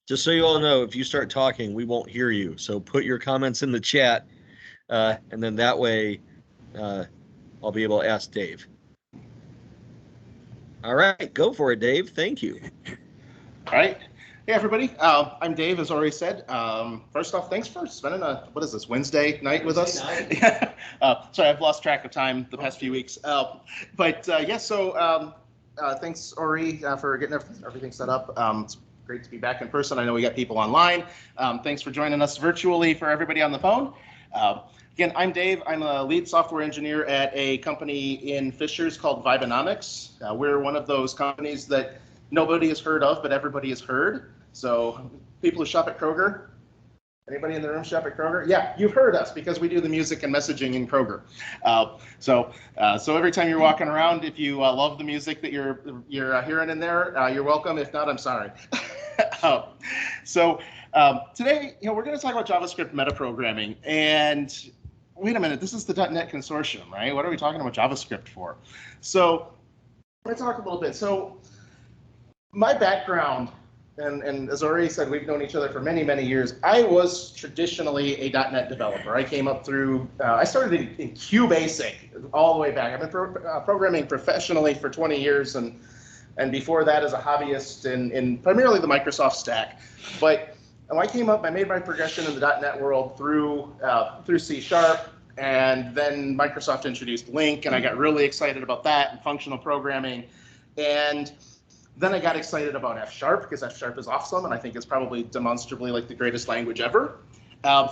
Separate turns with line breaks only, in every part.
Just so you all know, if you start talking, we won't hear you. So put your comments in the chat, and then that way I'll be able to ask Dave. All right, go for it, Dave. Thank you.
All right. Hey, everybody. I'm Dave, as already said. First off, thanks for spending what is this, Wednesday night with us? Sorry, I've lost track of time the past few weeks. Thanks, Ori, for getting everything set up. It's great to be back in person. I know we got people online. Thanks for joining us virtually for everybody on the phone. Again, I'm Dave. I'm a lead software engineer at a company in Fishers called Vibenomics. We're one of those companies that nobody has heard of, but everybody has heard. So people who shop at Kroger, anybody in the room shop at Kroger? Yeah, you've heard us because we do the music and messaging in Kroger. So every time you're walking around, if you love the music that you're hearing in there, you're welcome. If not, I'm sorry. Today, we're going to talk about JavaScript metaprogramming. And wait a minute, this is the .NET Consortium, right? What are we talking about JavaScript for? So let's talk a little bit. So my background, and as already said, we've known each other for many, many years. I was traditionally a .NET developer. I came up through, I started in QBasic all the way back. I've been programming professionally for 20 years, and before that as a hobbyist in primarily the Microsoft stack. But I came up, I made my progression in the .NET world through C#, and then Microsoft introduced Link, and I got really excited about that and functional programming. And then I got excited about F# because F# is awesome, and I think it's probably demonstrably like the greatest language ever. And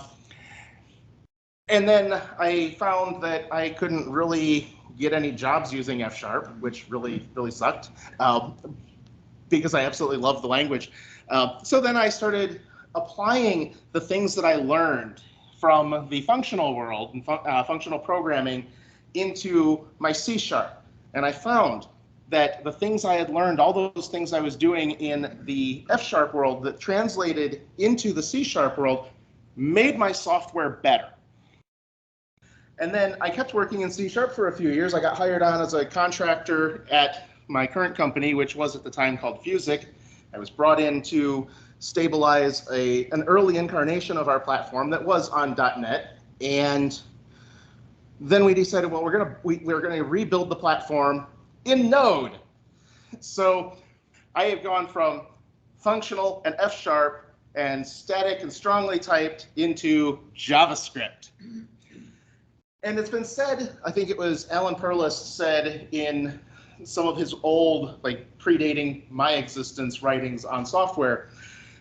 then I found that I couldn't really get any jobs using F#, which really, really sucked, because I absolutely love the language. So then I started applying the things that I learned from the functional world and functional programming into my C#. And I found that the things I had learned, all those things I was doing in the F# world that translated into the C# world, made my software better. And then I kept working in C# for a few years. I got hired on as a contractor at my current company, which was at the time called Fusic. I was brought in to stabilize an early incarnation of our platform that was on .NET. And then we decided, well, we're gonna rebuild the platform in Node. So I have gone from functional and F# and static and strongly typed into JavaScript. And it's been said, I think it was Alan Perlis said in some of his old, like predating my existence writings on software,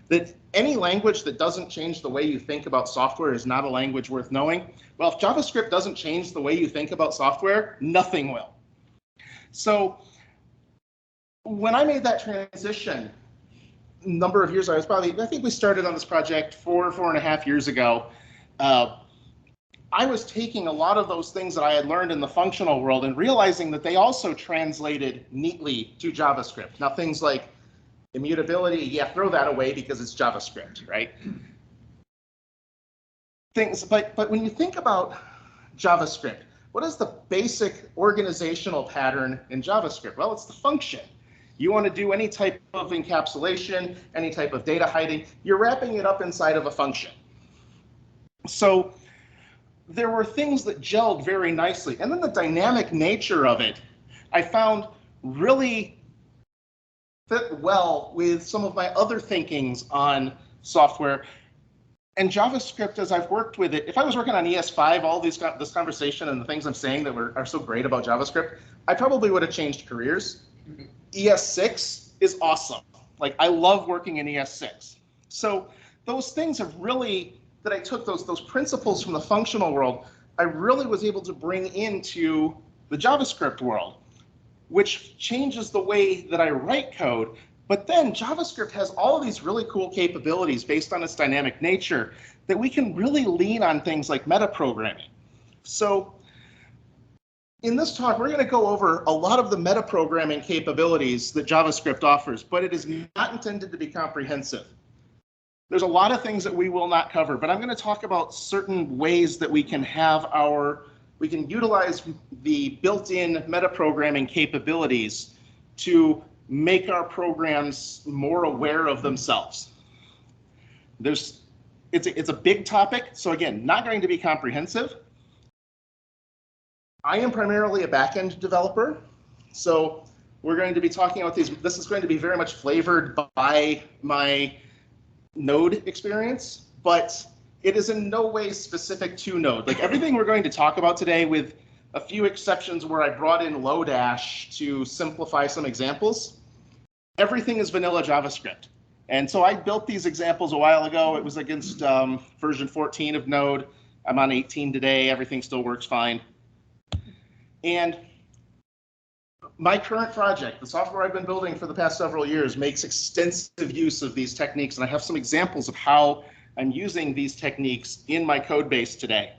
that any language that doesn't change the way you think about software is not a language worth knowing. Well, if JavaScript doesn't change the way you think about software, nothing will. So when I made that transition, a number of years, I think we started on this project 4.5 years ago. I was taking a lot of those things that I had learned in the functional world and realizing that they also translated neatly to JavaScript. Now, things like immutability, yeah, throw that away because it's JavaScript, right? But when you think about JavaScript, what is the basic organizational pattern in JavaScript? Well, it's the function. You want to do any type of encapsulation, any type of data hiding, you're wrapping it up inside of a function. So there were things that gelled very nicely. And then the dynamic nature of it, I found really fit well with some of my other thinkings on software. And JavaScript, as I've worked with it, if I was working on ES5, all this conversation and the things I'm saying that are so great about JavaScript, I probably would have changed careers. ES6 is awesome. Like, I love working in ES6. So those things have really, that I took those principles from the functional world, I really was able to bring into the JavaScript world, which changes the way that I write code. But then JavaScript has all of these really cool capabilities based on its dynamic nature that we can really lean on things like metaprogramming. So in this talk, we're going to go over a lot of the metaprogramming capabilities that JavaScript offers, but it is not intended to be comprehensive. There's a lot of things that we will not cover, but I'm going to talk about certain ways that we can utilize the built-in metaprogramming capabilities to make our programs more aware of themselves. It's a big topic, so again, not going to be comprehensive. I am primarily a backend developer, so we're going to be talking about these. This is going to be very much flavored by my Node experience, but it is in no way specific to Node. Like everything we're going to talk about today, with a few exceptions where I brought in Lodash to simplify some examples, everything is vanilla JavaScript. And so I built these examples a while ago. It was against version 14 of Node. I'm on 18 today. Everything still works fine. And my current project, the software I've been building for the past several years, makes extensive use of these techniques. And I have some examples of how I'm using these techniques in my code base today.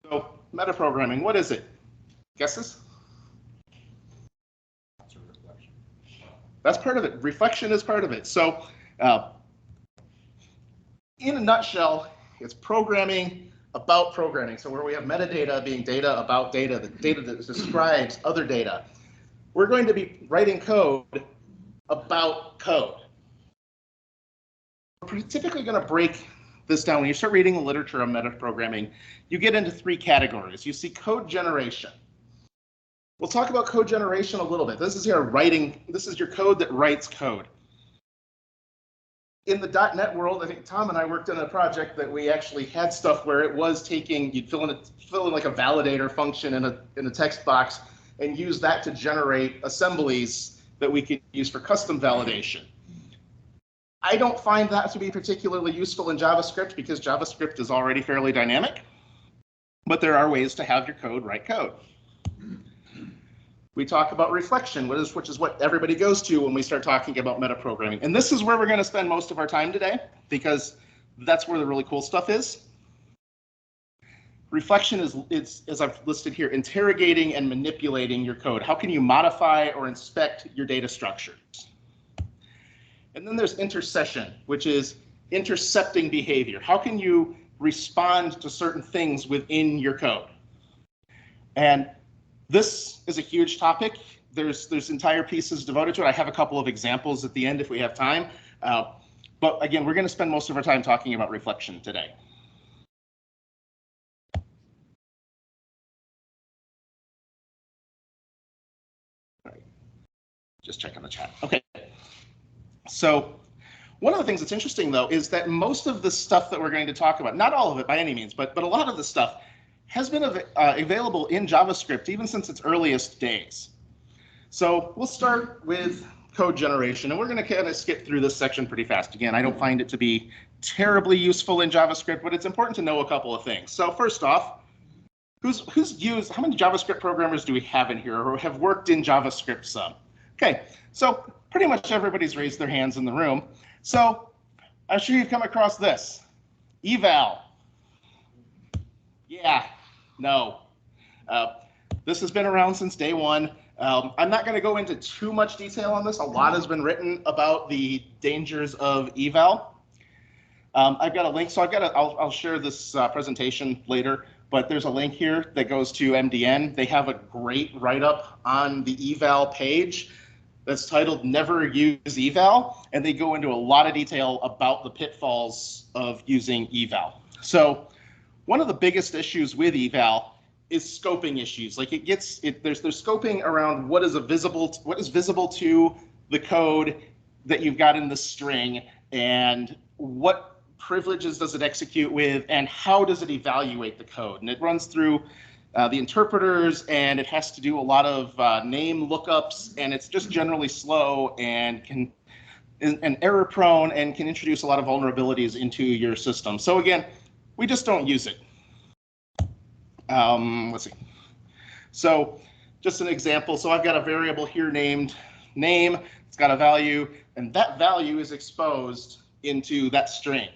So metaprogramming, what is it? Guesses? That's part of it. Reflection is part of it. So in a nutshell, it's programming about programming. So where we have metadata being data about data, the data that describes other data, we're going to be writing code about code. We're typically going to break this down. When you start reading the literature on metaprogramming, you get into three categories. You see code generation. We'll talk about code generation a little bit. This is your writing. This is your code that writes code. In the .NET world, I think Tom and I worked on a project that we actually had stuff where it was taking, you'd fill in like a validator function in a text box and use that to generate assemblies that we could use for custom validation. I don't find that to be particularly useful in JavaScript because JavaScript is already fairly dynamic, but there are ways to have your code write code. We talk about reflection, which is what everybody goes to when we start talking about metaprogramming. And this is where we're going to spend most of our time today, because that's where the really cool stuff is. Reflection is, as I've listed here, interrogating and manipulating your code. How can you modify or inspect your data structures? And then there's intercession, which is intercepting behavior. How can you respond to certain things within your code? And this is a huge topic. There's entire pieces devoted to it. I have a couple of examples at the end if we have time. But again, we're going to spend most of our time talking about reflection today. All right. Just checking the chat. Okay. So one of the things that's interesting, though, is that most of the stuff that we're going to talk about, not all of it by any means, but a lot of the stuff has been available in JavaScript even since its earliest days. So we'll start with code generation, and we're going to kind of skip through this section pretty fast. Again, I don't find it to be terribly useful in JavaScript, but it's important to know a couple of things. So first off, how many JavaScript programmers do we have in here or have worked in JavaScript some? Okay, so pretty much everybody's raised their hands in the room. So I'm sure you've come across this, eval. Yeah, no. This has been around since day one. I'm not going to go into too much detail on this. A lot has been written about the dangers of eval. I've got a link, so I'll share this presentation later, but there's a link here that goes to MDN. They have a great write-up on the eval page that's titled Never Use Eval, and they go into a lot of detail about the pitfalls of using eval. So one of the biggest issues with eval is scoping issues. Like there's scoping around what is visible to the code that you've got in the string, and what privileges does it execute with, and how does it evaluate the code. And it runs through the interpreters, and it has to do a lot of name lookups, and it's just generally slow and error prone and can introduce a lot of vulnerabilities into your system. So again, we just don't use it. Let's see. So just an example. So I've got a variable here named name. It's got a value, and that value is exposed into that string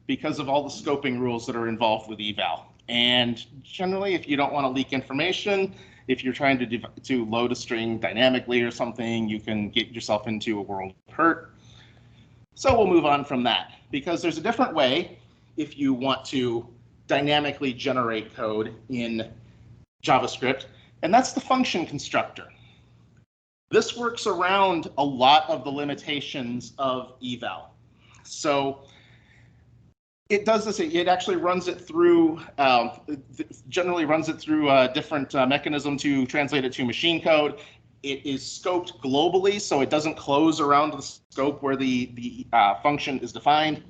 because of all the scoping rules that are involved with eval. And generally, if you don't want to leak information, if you're trying to load a string dynamically or something, you can get yourself into a world of hurt. So we'll move on from that, because there's a different way if you want to dynamically generate code in JavaScript, and that's the function constructor. This works around a lot of the limitations of eval. So it does this, it actually runs it through, generally runs it through a different mechanism to translate it to machine code. It is scoped globally, so it doesn't close around the scope where the function is defined.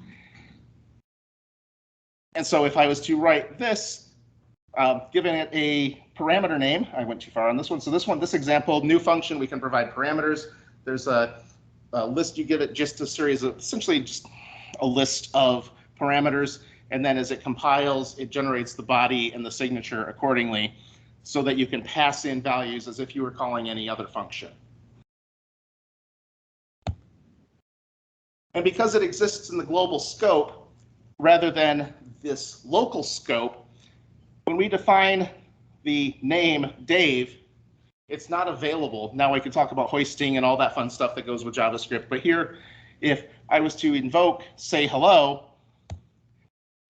And so if I was to write this, giving it a parameter name, I went too far on this one. So this example, new function, we can provide parameters. There's a list, you give it just a series of, essentially just a list of parameters. And then as it compiles, it generates the body and the signature accordingly so that you can pass in values as if you were calling any other function. And because it exists in the global scope, rather than this local scope, when we define the name Dave, it's not available. Now we can talk about hoisting and all that fun stuff that goes with JavaScript. But here, if I was to invoke say hello,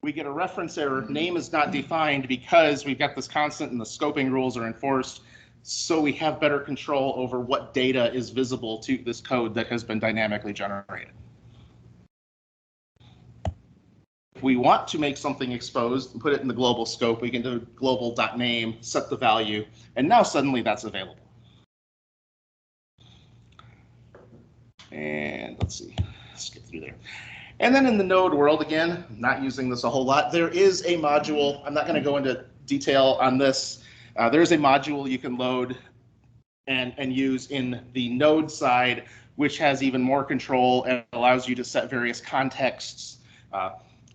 we get a reference error. Name is not defined because we've got this constant and the scoping rules are enforced. So we have better control over what data is visible to this code that has been dynamically generated. If we want to make something exposed and put it in the global scope, we can do global.name, set the value, and now suddenly that's available. And let's see, skip through there. And then in the Node world, again, not using this a whole lot, there is a module. I'm not going to go into detail on this. There's a module you can load and use in the Node side, which has even more control and allows you to set various contexts.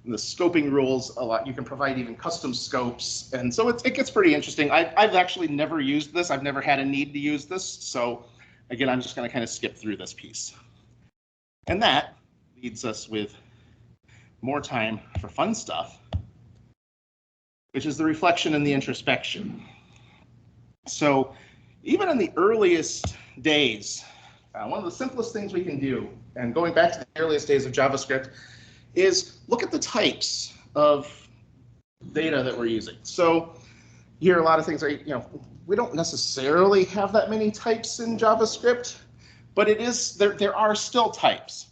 The scoping rules a lot. You can provide even custom scopes, and so it gets pretty interesting. I've actually never used this. I've never had a need to use this. So again, I'm just going to kind of skip through this piece. And that leads us with more time for fun stuff, which is the reflection and the introspection. So even in the earliest days, one of the simplest things we can do, and going back to the earliest days of JavaScript, is look at the types of data that we're using. So you hear a lot of things, we don't necessarily have that many types in JavaScript, but it is there are still types.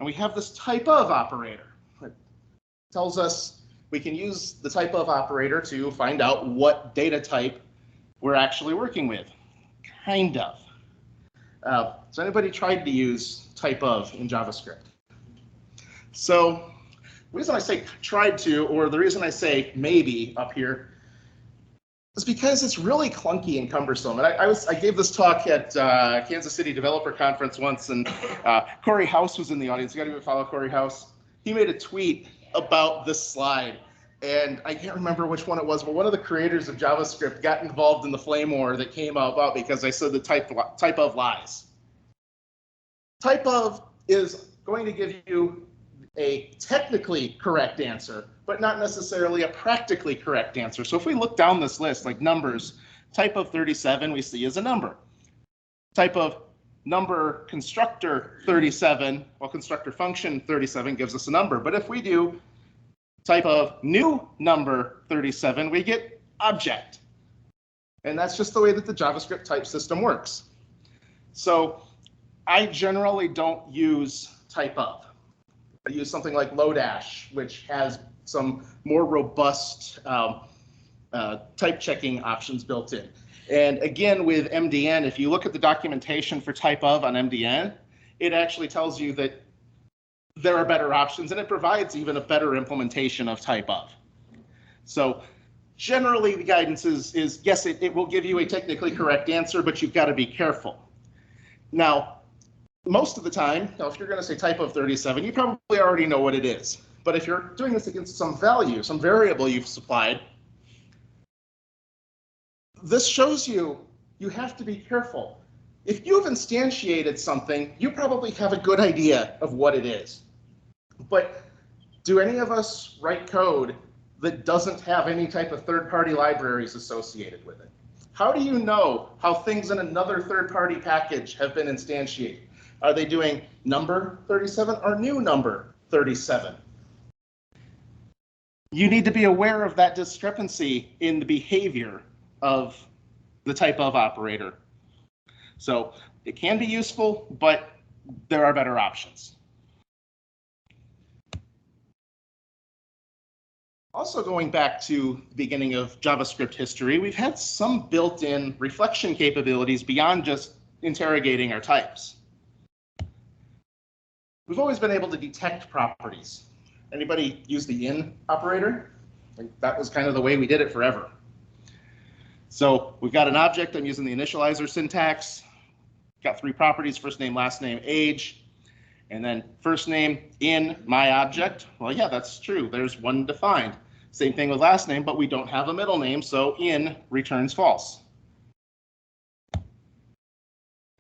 And we have this type of operator that tells us we can use the type of operator to find out what data type we're actually working with, kind of. So anybody tried to use type of in JavaScript? So the reason I say tried to, or the reason I say maybe up here, is because it's really clunky and cumbersome. And I gave this talk at Kansas City Developer Conference once, and Corey House was in the audience. You got to even follow Corey House. He made a tweet about this slide, and I can't remember which one it was, but one of the creators of JavaScript got involved in the flame war that came about because I said the type of lies. Type of is going to give you a technically correct answer, but not necessarily a practically correct answer. So if we look down this list, like numbers, type of 37 we see as a number. Type of number constructor 37, well, constructor function 37 gives us a number. But if we do type of new number 37, we get object. And that's just the way that the JavaScript type system works. So I generally don't use type of. I use something like Lodash, which has some more robust type checking options built in. And again, with MDN, if you look at the documentation for type of on MDN, it actually tells you that there are better options, and it provides even a better implementation of type of. So generally, the guidance is yes, it will give you a technically correct answer, but you've got to be careful. Now, most of the time, if you're going to say type of 37, you probably already know what it is. But if you're doing this against some value, some variable you've supplied, this shows you have to be careful. If you've instantiated something, you probably have a good idea of what it is. But do any of us write code that doesn't have any type of third-party libraries associated with it? How do you know how things in another third-party package have been instantiated? Are they doing number 37 or new number 37? You need to be aware of that discrepancy in the behavior of the type of operator. So it can be useful, but there are better options. Also going back to the beginning of JavaScript history, we've had some built-in reflection capabilities beyond just interrogating our types. We've always been able to detect properties. Anybody use the in operator? Like, that was kind of the way we did it forever. So we've got an object, I'm using the initializer syntax, got three properties, first name, last name, age, and then first name in my object. Well, yeah, that's true, there's one defined. Same thing with last name, but we don't have a middle name, so in returns false.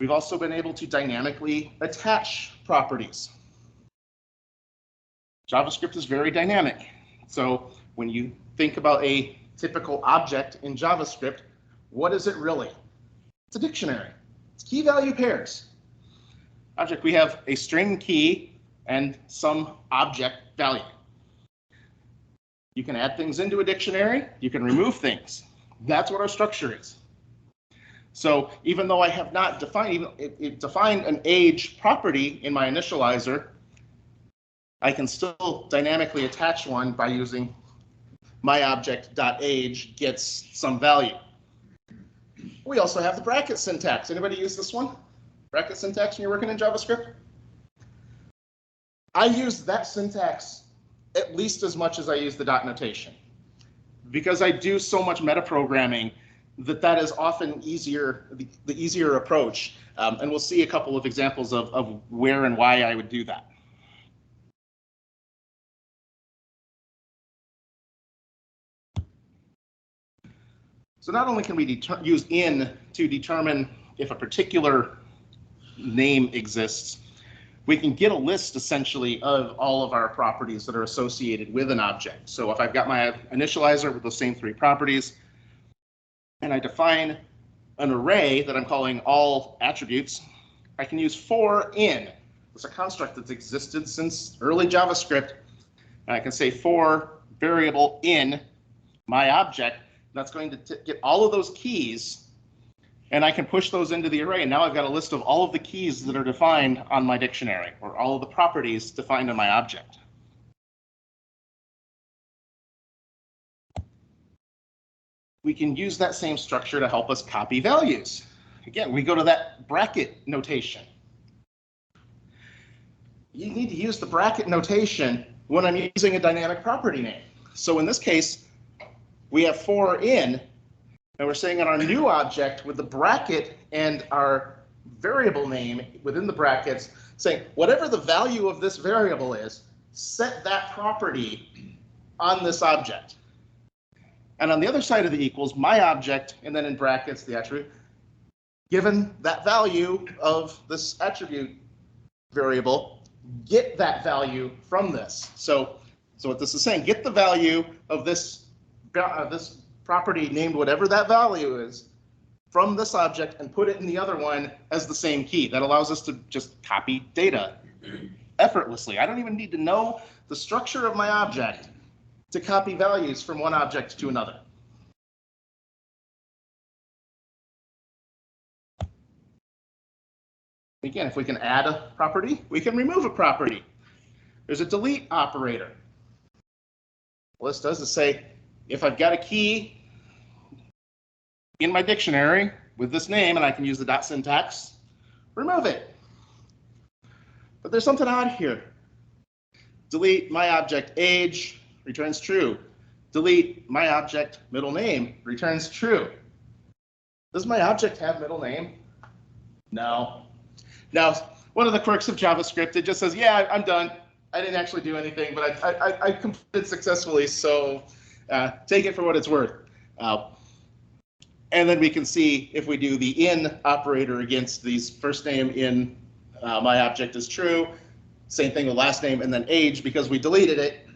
We've also been able to dynamically attach properties. JavaScript is very dynamic. So when you think about a typical object in JavaScript, what is it really? It's a dictionary. It's key value pairs. Object, we have a string key and some object value. You can add things into a dictionary, you can remove things. That's what our structure is. So even though I have not defined, it defined an age property in my initializer, I can still dynamically attach one by using myObject.age gets some value. We also have the bracket syntax. Anybody use this one? Bracket syntax when you're working in JavaScript? I use that syntax at least as much as I use the dot notation. Because I do so much metaprogramming, that is often easier, the easier approach. And we'll see a couple of examples of where and why I would do that. So not only can we use in to determine if a particular name exists, we can get a list essentially of all of our properties that are associated with an object. So if I've got my initializer with those same three properties, and I define an array that I'm calling all attributes, I can use for in. It's a construct that's existed since early JavaScript. And I can say for variable in my object. That's going to get all of those keys, and I can push those into the array. And now I've got a list of all of the keys that are defined on my dictionary, or all of the properties defined on my object. We can use that same structure to help us copy values. Again, we go to that bracket notation. You need to use the bracket notation when I'm using a dynamic property name. So in this case, we have for in, and we're saying on our new object with the bracket and our variable name within the brackets, saying whatever the value of this variable is, set that property on this object. And on the other side of the equals, my object, and then in brackets, the attribute, given that value of this attribute variable, get that value from this. So what this is saying, get the value of this property named whatever that value is from this object and put it in the other one as the same key. That allows us to just copy data effortlessly. I don't even need to know the structure of my object to copy values from one object to another. Again, if we can add a property, we can remove a property. There's a delete operator. What this does is say, if I've got a key in my dictionary with this name and I can use the dot syntax, remove it. But there's something odd here. Delete my object age returns true. Delete my object middle name returns true. Does my object have middle name? No. Now, one of the quirks of JavaScript, it just says, yeah, I'm done. I didn't actually do anything, but I completed successfully, so take it for what it's worth. And then we can see if we do the in operator against these first name in my object is true, same thing with last name, and then age, because we deleted it,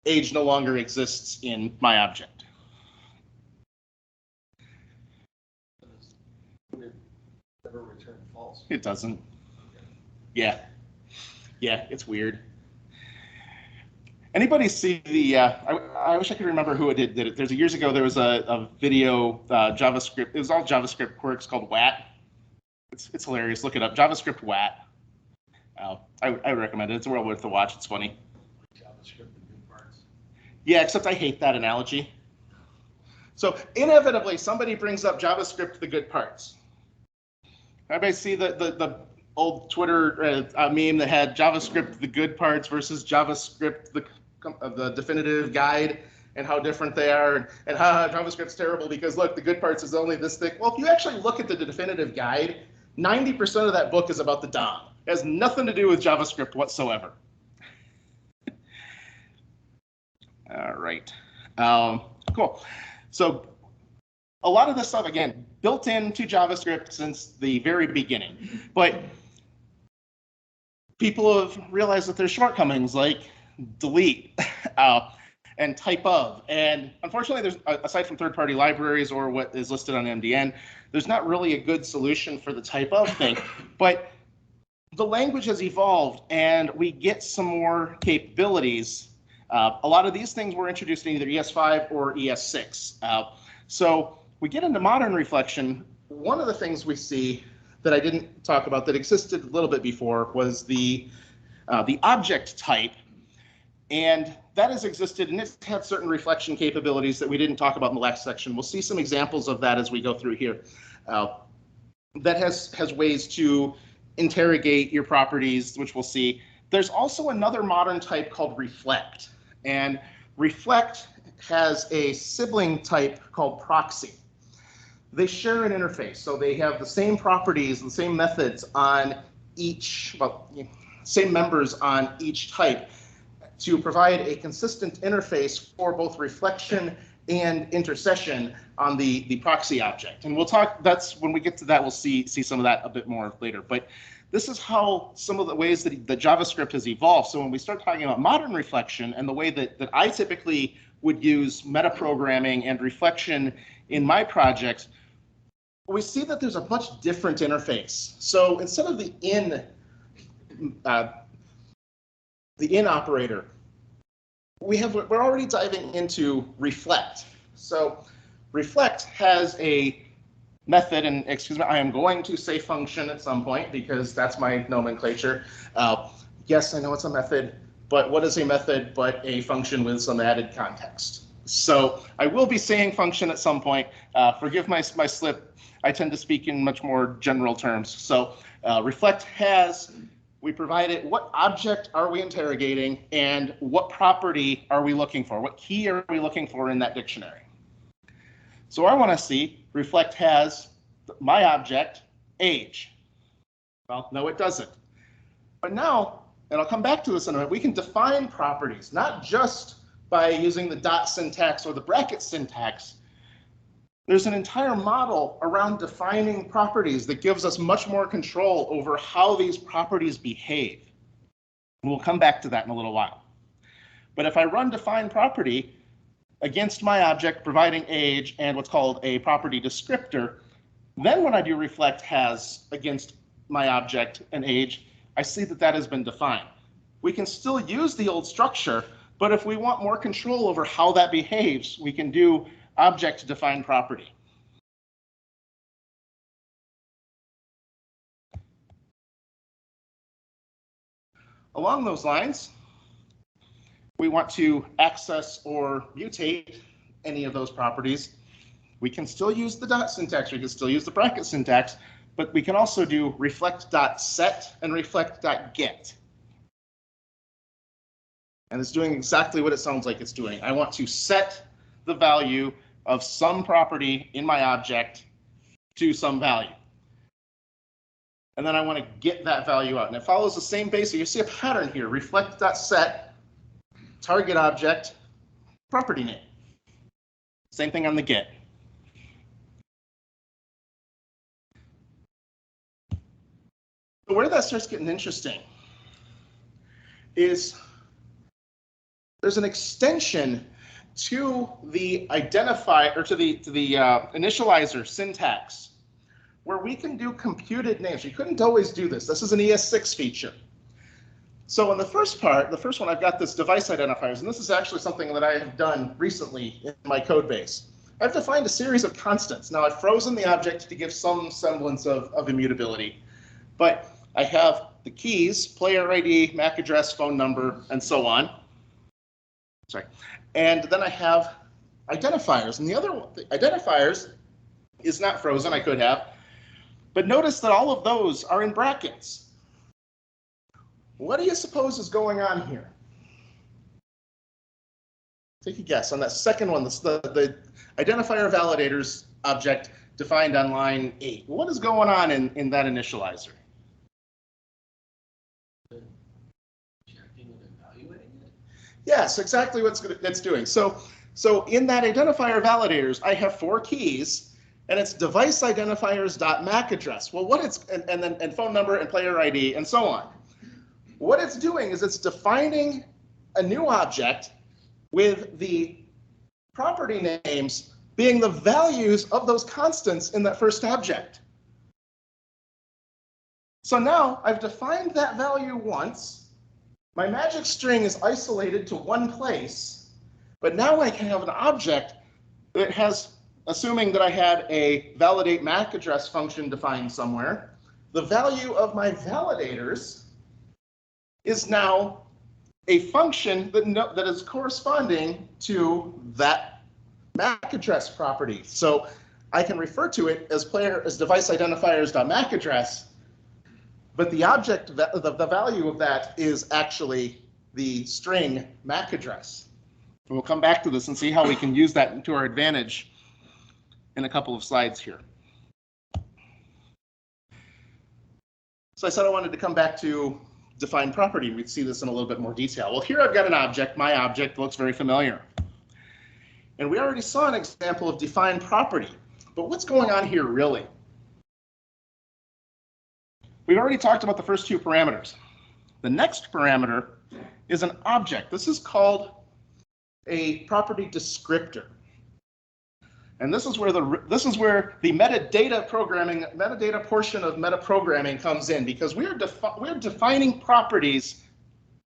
age no longer exists in my object.
Never return false.
It doesn't. Yeah, it's weird. Anybody see the, I wish I could remember who it did it. There's years ago, there was a video, JavaScript, it was all JavaScript quirks called WAT. It's hilarious. Look it up. JavaScript WAT. I recommend it. It's well worth the watch. It's funny.
JavaScript, the good parts.
Yeah, except I hate that analogy. So inevitably, somebody brings up JavaScript, the good parts. Everybody see the old Twitter meme that had JavaScript, the good parts versus JavaScript, the definitive guide, and how different they are, and how JavaScript's terrible because look, the good parts is only this thick. Well, if you actually look at the definitive guide, 90% of that book is about the DOM. It has nothing to do with JavaScript whatsoever. All right, cool. So a lot of this stuff, again, built into JavaScript since the very beginning, but people have realized that there's shortcomings like delete and type of, and unfortunately, there's aside from third-party libraries or what is listed on MDN, there's not really a good solution for the type of thing, but the language has evolved and we get some more capabilities. A lot of these things were introduced in either ES5 or ES6. So we get into modern reflection. One of the things we see that I didn't talk about that existed a little bit before was the object type. And that has existed and it's had certain reflection capabilities that we didn't talk about in the last section. We'll see some examples of that as we go through here. That has ways to interrogate your properties, which we'll see. There's also another modern type called reflect. And reflect has a sibling type called proxy. They share an interface, so they have the same properties, the same methods on each, well, same members on each type to provide a consistent interface for both reflection and intercession on the proxy object. And we'll talk, that's when we get to that, we'll see some of that a bit more later. But this is how some of the ways that JavaScript has evolved. So when we start talking about modern reflection and the way that I typically would use metaprogramming and reflection in my projects, we see that there's a much different interface. So instead of the in operator, we're already diving into reflect. So reflect has a method, and excuse me, I am going to say function at some point because that's my nomenclature. Yes, I know it's a method, but what is a method but a function with some added context? So I will be saying function at some point. Forgive my slip. I tend to speak in much more general terms. So reflect has, we provide it, what object are we interrogating and what property are we looking for? What key are we looking for in that dictionary? So I want to see reflect has my object age. Well, no, it doesn't. But now, and I'll come back to this in a minute, we can define properties, not just by using the dot syntax or the bracket syntax. There's an entire model around defining properties that gives us much more control over how these properties behave. And we'll come back to that in a little while. But if I run define property against my object providing age and what's called a property descriptor, then when I do reflect has against my object and age, I see that that has been defined. We can still use the old structure, but if we want more control over how that behaves, we can do object define property. Along those lines, we want to access or mutate any of those properties. We can still use the dot syntax, we can still use the bracket syntax, but we can also do reflect.set and reflect.get. And it's doing exactly what it sounds like it's doing. I want to set the value of some property in my object to some value. And then I want to get that value out. And it follows the same basic. You see a pattern here, reflect.set, target object, property name. Same thing on the get. But where that starts getting interesting is there's an extension to the identifier or to the initializer syntax where we can do computed names. You couldn't always do this. This is an ES6 feature. So in the first part, the first one, I've got this device identifiers, and this is actually something that I have done recently in my code base. I've defined a series of constants. Now I've frozen the object to give some semblance of immutability, but I have the keys, player ID, MAC address, phone number, and so on. Sorry. And then I have identifiers, and the other one, the identifiers is not frozen, I could have, but notice that all of those are in brackets. What do you suppose is going on here? Take a guess on that second one, the identifier validators object defined on line 8. What is going on in that initializer?
Checking and evaluating it?
Yes, exactly what it's doing. So in that identifier validators, I have 4 keys, and it's device identifiers dot MAC address. Well, what it's and phone number and player ID and so on. What it's doing is it's defining a new object with the property names being the values of those constants in that first object. So now I've defined that value once. My magic string is isolated to one place, but now I can have an object that has, assuming that I had a validate MAC address function defined somewhere, the value of my validators is now a function that is corresponding to that MAC address property. So I can refer to it as device identifiers.MAC address, but the object, the value of that is actually the string MAC address. And we'll come back to this and see how we can use that to our advantage in a couple of slides here. So I said I wanted to come back to define property. We'd see this in a little bit more detail. Well, here I've got an object. My object looks very familiar. And we already saw an example of define property. But what's going on here really? We've already talked about the first 2 parameters. The next parameter is an object. This is called a property descriptor. And this is where the metadata portion of metaprogramming comes in, because we're defining properties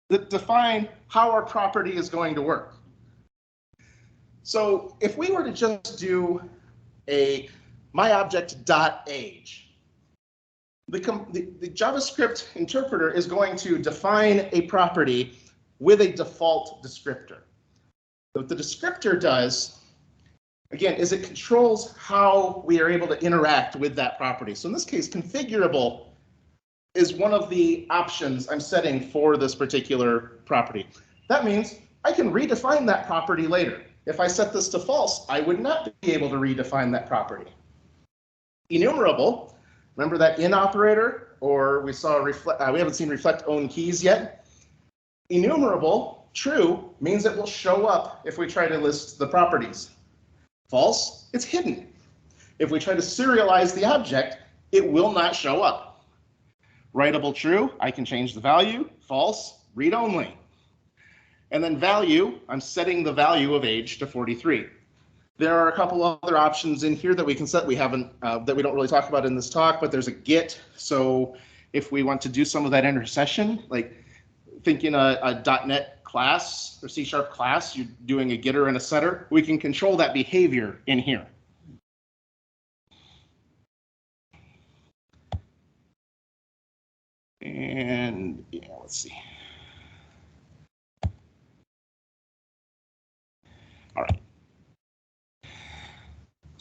that define how our property is going to work. So if we were to just do a myObject.age, the JavaScript interpreter is going to define a property with a default descriptor. What the descriptor does, again, is it controls how we are able to interact with that property. So in this case, configurable is one of the options I'm setting for this particular property. That means I can redefine that property later. If I set this to false, I would not be able to redefine that property. Enumerable, remember that in operator, or we saw we haven't seen reflect own keys yet. Enumerable, true, means it will show up if we try to list the properties. False, it's hidden. If we try to serialize the object, it will not show up. Writable true, I can change the value. False, read only. And then value, I'm setting the value of age to 43. There are a couple other options in here that we can set. We haven't, that we don't really talk about in this talk, but there's a get. So if we want to do some of that intercession, like thinking a .NET class or C# class, you're doing a getter and a setter, we can control that behavior in here. And yeah, let's see. All right.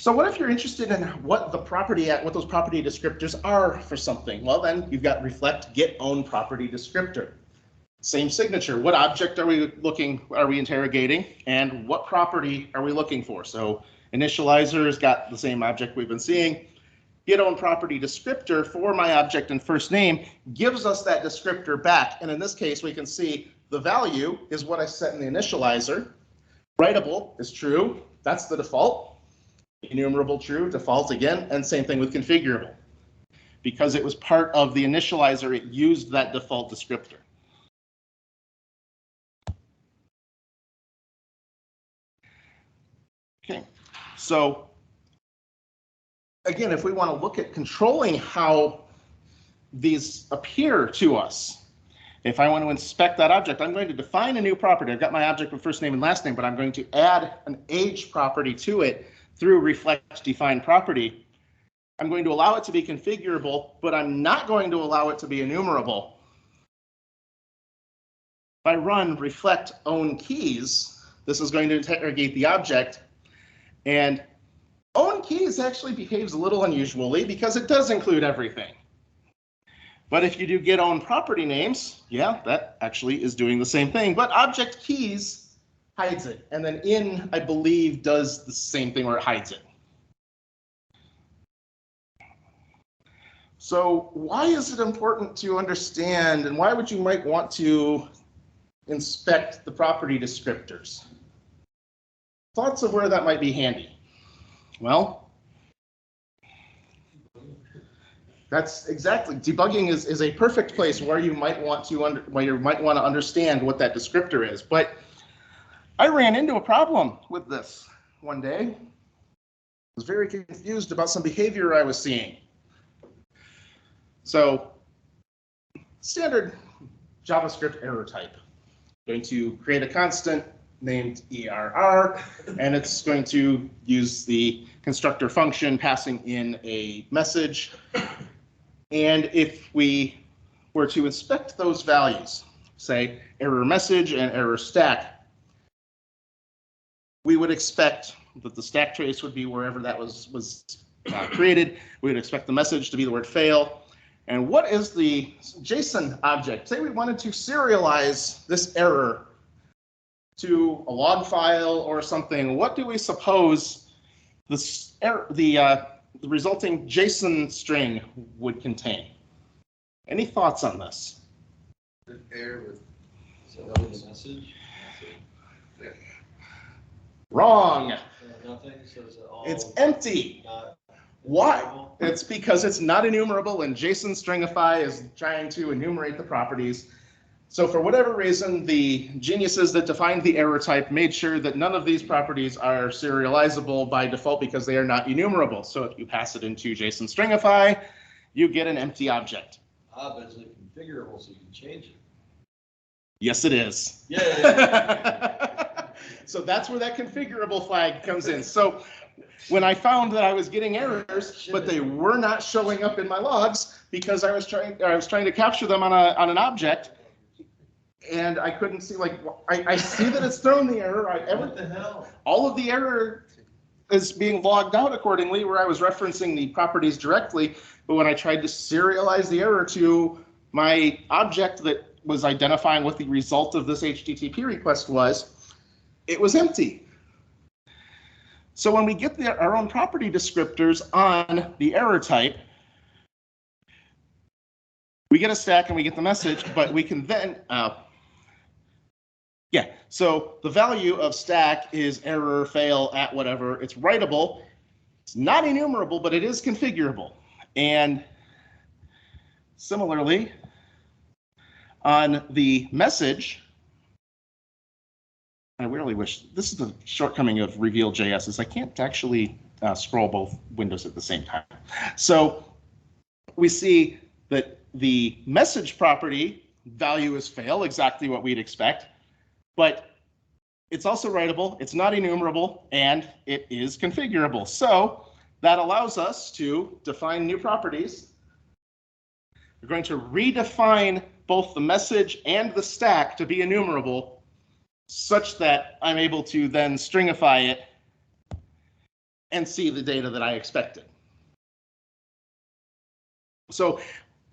So what if you're interested in what those property descriptors are for something? Well, then you've got reflect get own property descriptor. Same signature. What object are we interrogating, and what property are we looking for? So initializer's got the same object we've been seeing. Get own property descriptor for my object and first name gives us that descriptor back. And in this case, we can see the value is what I set in the initializer. Writable is true. That's the default. Enumerable true, default again, and same thing with configurable. Because it was part of the initializer, it used that default descriptor. Okay, so again, if we want to look at controlling how these appear to us, if I want to inspect that object, I'm going to define a new property. I've got my object with first name and last name, but I'm going to add an age property to it through reflect define property, I'm going to allow it to be configurable, but I'm not going to allow it to be enumerable. If I run reflect own keys, this is going to interrogate the object, and own keys actually behaves a little unusually because it does include everything. But if you do get own property names, yeah, that actually is doing the same thing, but object keys hides it. And then in, I believe, does the same thing where it hides it. So why is it important to understand, and why would you might want to inspect the property descriptors? Thoughts of where that might be handy? Well, that's exactly, debugging is a perfect place where you might want to understand what that descriptor is. But I ran into a problem with this one day. I was very confused about some behavior I was seeing. So, standard JavaScript error type. Going to create a constant named ERR, and it's going to use the constructor function passing in a message. And if we were to inspect those values, say error message and error stack, we would expect that the stack trace would be wherever that was created. We would expect the message to be the word fail. And what is the JSON object? Say we wanted to serialize this error to a log file or something. What do we suppose the resulting JSON string would contain? Any thoughts on this?
Error with the message.
Wrong.
Nothing. So
it's empty. Why? It's because it's not enumerable, and JSON stringify is trying to enumerate the properties. So for whatever reason, the geniuses that defined the error type made sure that none of these properties are serializable by default because they are not enumerable. So if you pass it into JSON stringify, you get an empty object.
But it's configurable, so you can change it.
Yes, it is.
Yeah.
So that's where that configurable flag comes in. So when I found that I was getting errors, but they were not showing up in my logs because I was trying to capture them on an object, and I couldn't see, like, I see that it's thrown the error.
What the hell?
All of the error is being logged out accordingly, where I was referencing the properties directly, but when I tried to serialize the error to my object that was identifying what the result of this HTTP request was, it was empty. So when we get our own property descriptors on the error type, we get a stack and we get the message, but we can then, so the value of stack is error, fail, at whatever. It's writable. It's not enumerable, but it is configurable. And similarly, on the message, I really wish, this is the shortcoming of Reveal.js, is I can't actually scroll both windows at the same time. So we see that the message property value is fail, exactly what we'd expect, but it's also writable, it's not enumerable, and it is configurable. So that allows us to define new properties. We're going to redefine both the message and the stack to be enumerable, such that I'm able to then stringify it and see the data that I expected. So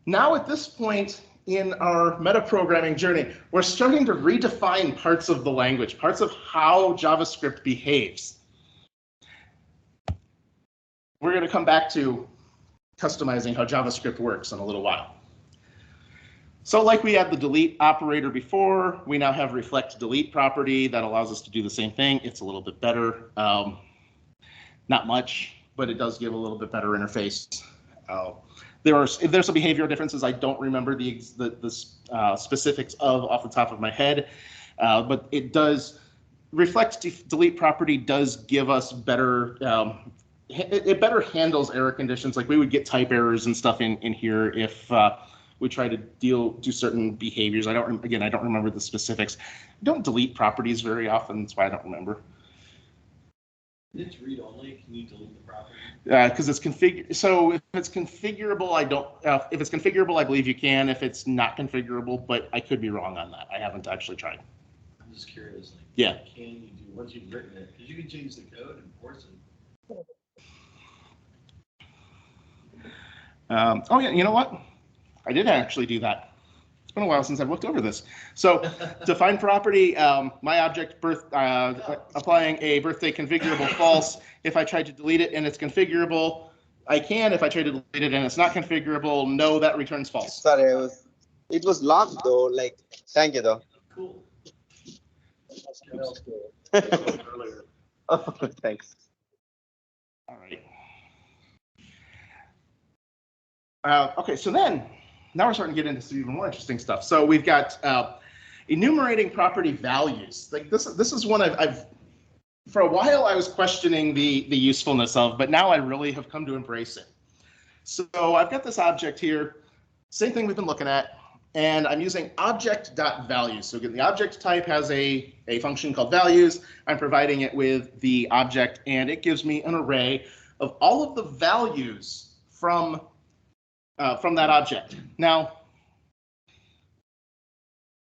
now at this point in our metaprogramming journey, we're starting to redefine parts of the language, parts of how JavaScript behaves. We're going to come back to customizing how JavaScript works in a little while. So like we had the delete operator before, we now have reflect delete property that allows us to do the same thing. It's a little bit better. Not much, but it does give a little bit better interface. There's some behavioral differences I don't remember the specifics of off the top of my head, but it does, reflect delete property does give us better, it better handles error conditions. Like we would get type errors and stuff in here if we try to do certain behaviors. I don't remember the specifics. I don't delete properties very often, that's why I don't remember.
It's read only. Can you delete the property?
Because it's configured. So if it's configurable, I don't. If it's configurable, I believe you can. If it's not configurable, but I could be wrong on that. I haven't actually tried.
I'm just curious. Like,
Yeah.
What can you do once you've written it? Because you can change the code and force it.
Oh yeah, you know what? I did actually do that. It's been a while since I've looked over this. So define property, my object applying a birthday configurable false. If I tried to delete it and it's configurable, I can. If I try to delete it and it's not configurable, no, that returns false.
Sorry, it was locked though. Like, thank you though.
Cool.
Oh, thanks.
All right. Okay, so then now we're starting to get into some even more interesting stuff. So we've got enumerating property values. Like this is one I've for a while I was questioning the usefulness of, but now I really have come to embrace it. So I've got this object here, same thing we've been looking at, and I'm using object.values. So again, the object type has a function called values. I'm providing it with the object, and it gives me an array of all of the values from that object. Now,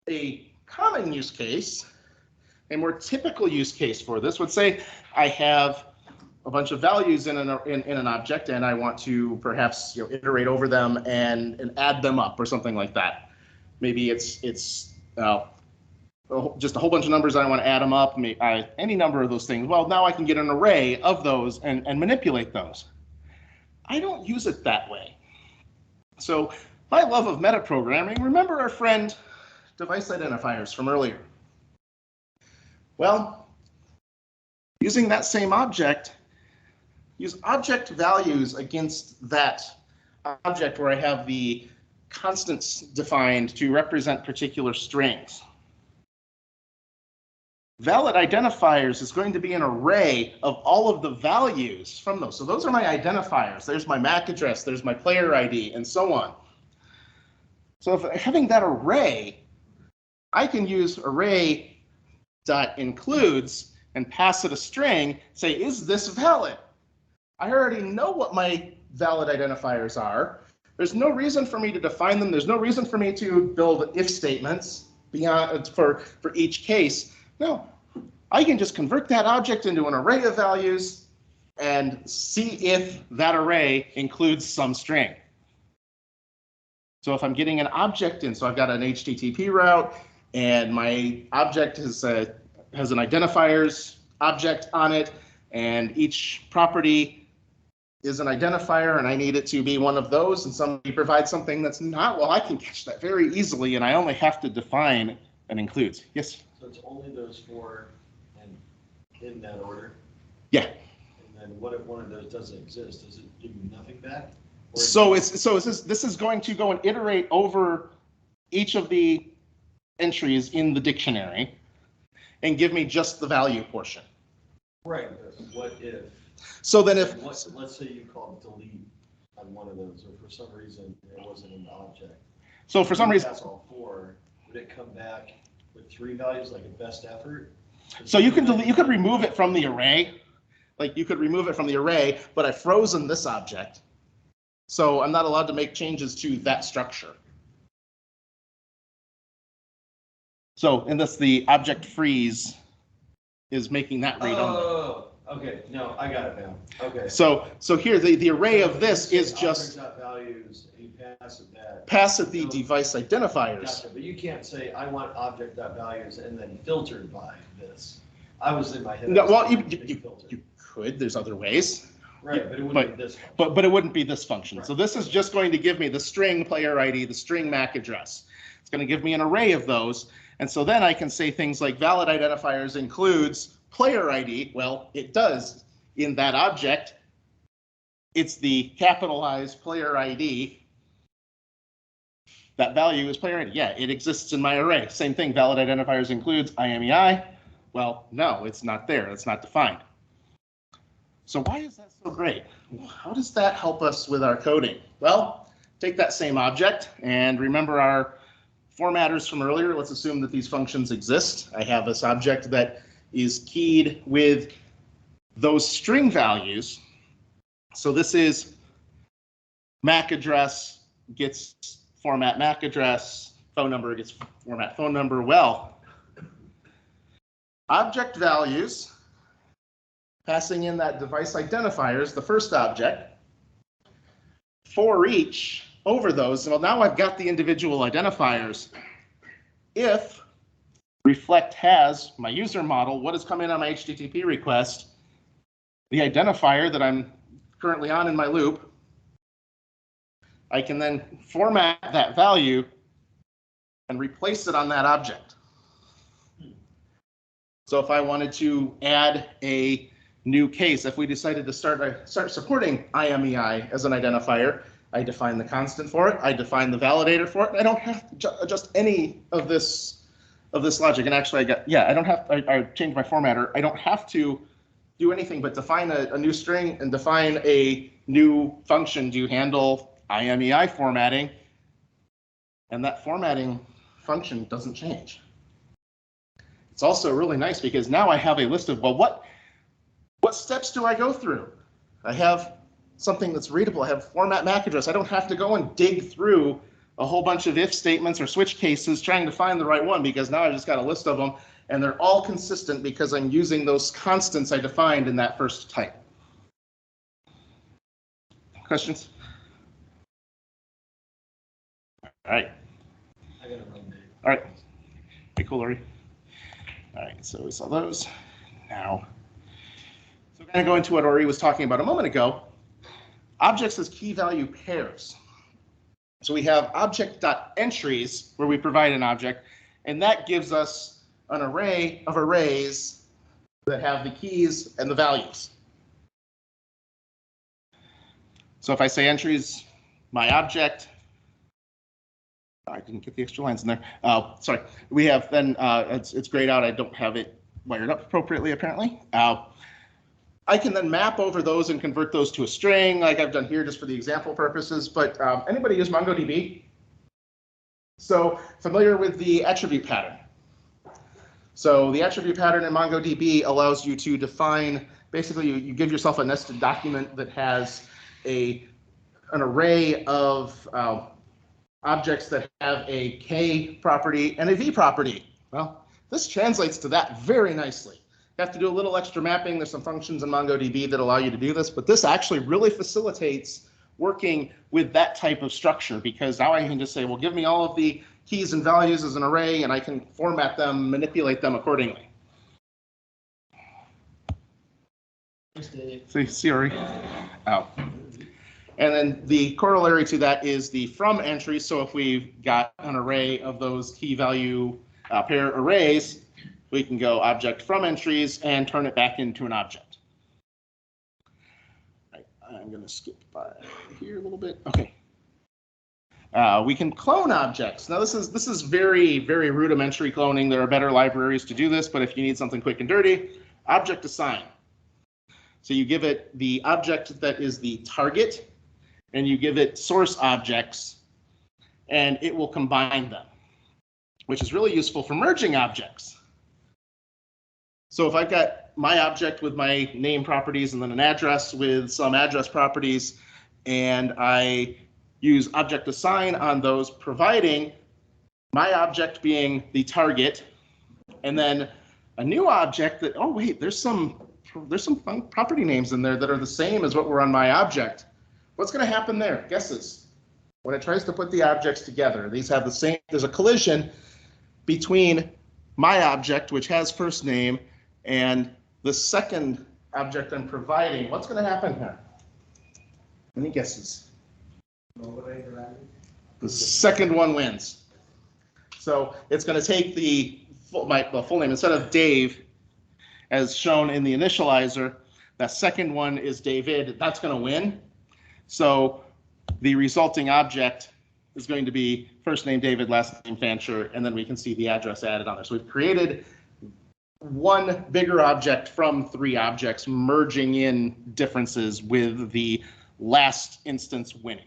a common use case, a more typical use case for this would say I have a bunch of values in an object, and I want to perhaps iterate over them and add them up or something like that. Maybe it's just a whole bunch of numbers. I want to add them up. Any number of those things. Well, now I can get an array of those and manipulate those. I don't use it that way. So my love of metaprogramming, remember our friend device identifiers from earlier. Well, using that same object, use object values against that object where I have the constants defined to represent particular strings. Valid identifiers is going to be an array of all of the values from those. So those are my identifiers. There's my MAC address, there's my player ID, and so on. So if having that array, I can use array.includes and pass it a string, say, is this valid? I already know what my valid identifiers are. There's no reason for me to define them. There's no reason for me to build if statements beyond for each case. No, I can just convert that object into an array of values and see if that array includes some string. So if I'm getting an object in, so I've got an HTTP route and my object has an identifiers object on it, and each property is an identifier, and I need it to be one of those, and somebody provides something that's not, well, I can catch that very easily, and I only have to define an includes. Yes?
So it's only those four and in that order?
Yeah.
And then what if one of those doesn't exist? Does it give you nothing back?
So this is going to go and iterate over each of the entries in the dictionary and give me just the value portion.
Right, but what if?
So then if
let's say you call delete on one of those, or for some reason it wasn't an object.
So for some reason,
That's all four. Would it come back with three values, like a best effort?
so you can delete, you could remove it from the array, like you could remove it from the array, but I've frozen this object, so I'm not allowed to make changes to that structure. So in this, the object freeze is making that redundant.
Oh, okay. No, I got it now. Okay.
So here the array of this is just
Values, and you pass it that.
pass it the device identifiers.
Gotcha, but you can't say I want object.values and then filtered by this. I was in my head.
No, well, you
filtered.
could. There's other ways.
Right, but it wouldn't be this function.
But it wouldn't be this function.
Right.
So this is just going to give me the string player ID, the string MAC address. It's going to give me an array of those. And so then I can say things like valid identifiers includes player ID. Well, it does in that object. It's the capitalized player ID. That value is player ID. Yeah, it exists in my array. Same thing, valid identifiers includes IMEI. Well, no, it's not there. It's not defined. So why is that so great? How does that help us with our coding? Well, take that same object and remember our formatters from earlier. Let's assume that these functions exist. I have this object that is keyed with those string values, so this is MAC address gets format MAC address, phone number gets format phone number. Well, object values, passing in that device identifiers, the first object, for each over those. Well, now I've got the individual identifiers. If reflect has my user model, what has come in on my HTTP request, the identifier that I'm currently on in my loop, I can then format that value and replace it on that object. So if I wanted to add a new case, if we decided to start supporting IMEI as an identifier, I define the constant for it, I define the validator for it. I don't have to adjust any of this logic. And actually, I changed my formatter. I don't have to do anything but define a new string and define a new function to handle IMEI formatting, and that formatting function doesn't change. It's also really nice because now I have a list of, well, what steps do I go through? I have something that's readable. I have format MAC address. I don't have to go and dig through a whole bunch of if statements or switch cases trying to find the right one, because now I've just got a list of them and they're all consistent because I'm using those constants I defined in that first type. Questions? All right.
I gotta run, Dave.
All right. Okay, cool, Lori. All right, so we saw those. Now, so we're going to go into what Ori was talking about a moment ago. Objects as key value pairs. So we have object.entries where we provide an object, and that gives us an array of arrays that have the keys and the values. So if I say entries, my object, I didn't get the extra lines in there. Sorry, we have then, it's grayed out. I don't have it wired up appropriately, apparently. I can then map over those and convert those to a string like I've done here just for the example purposes, but anybody use MongoDB? So familiar with the attribute pattern. So the attribute pattern in MongoDB allows you to define, basically you give yourself a nested document that has an array of objects that have a K property and a V property. Well, this translates to that very nicely. You have to do a little extra mapping. There's some functions in MongoDB that allow you to do this, but this actually really facilitates working with that type of structure, because now I can just say, well, give me all of the keys and values as an array, and I can format them, manipulate them accordingly. See, Ori? Oh. And then the corollary to that is the from entry. So if we've got an array of those key value pair arrays, we can go object from entries and turn it back into an object. Right, I'm going to skip by here a little bit. Okay. We can clone objects. Now this is very, very rudimentary cloning. There are better libraries to do this, but if you need something quick and dirty, object assign. So you give it the object that is the target, and you give it source objects, and it will combine them, which is really useful for merging objects. So if I've got my object with my name properties and then an address with some address properties, and I use object assign on those, providing my object being the target, and then a new object that, oh wait, there's some property names in there that are the same as what were on my object. What's going to happen there? Guesses. When it tries to put the objects together, these have the same, there's a collision between my object, which has first name, and the second object I'm providing. What's going to happen here? Any guesses? The second one wins. So it's going to take the full name, instead of Dave, as shown in the initializer, that second one is David. That's going to win. So the resulting object is going to be first name David, last name Fancher, and then we can see the address added on there. So we've created one bigger object from three objects, merging in differences with the last instance winning.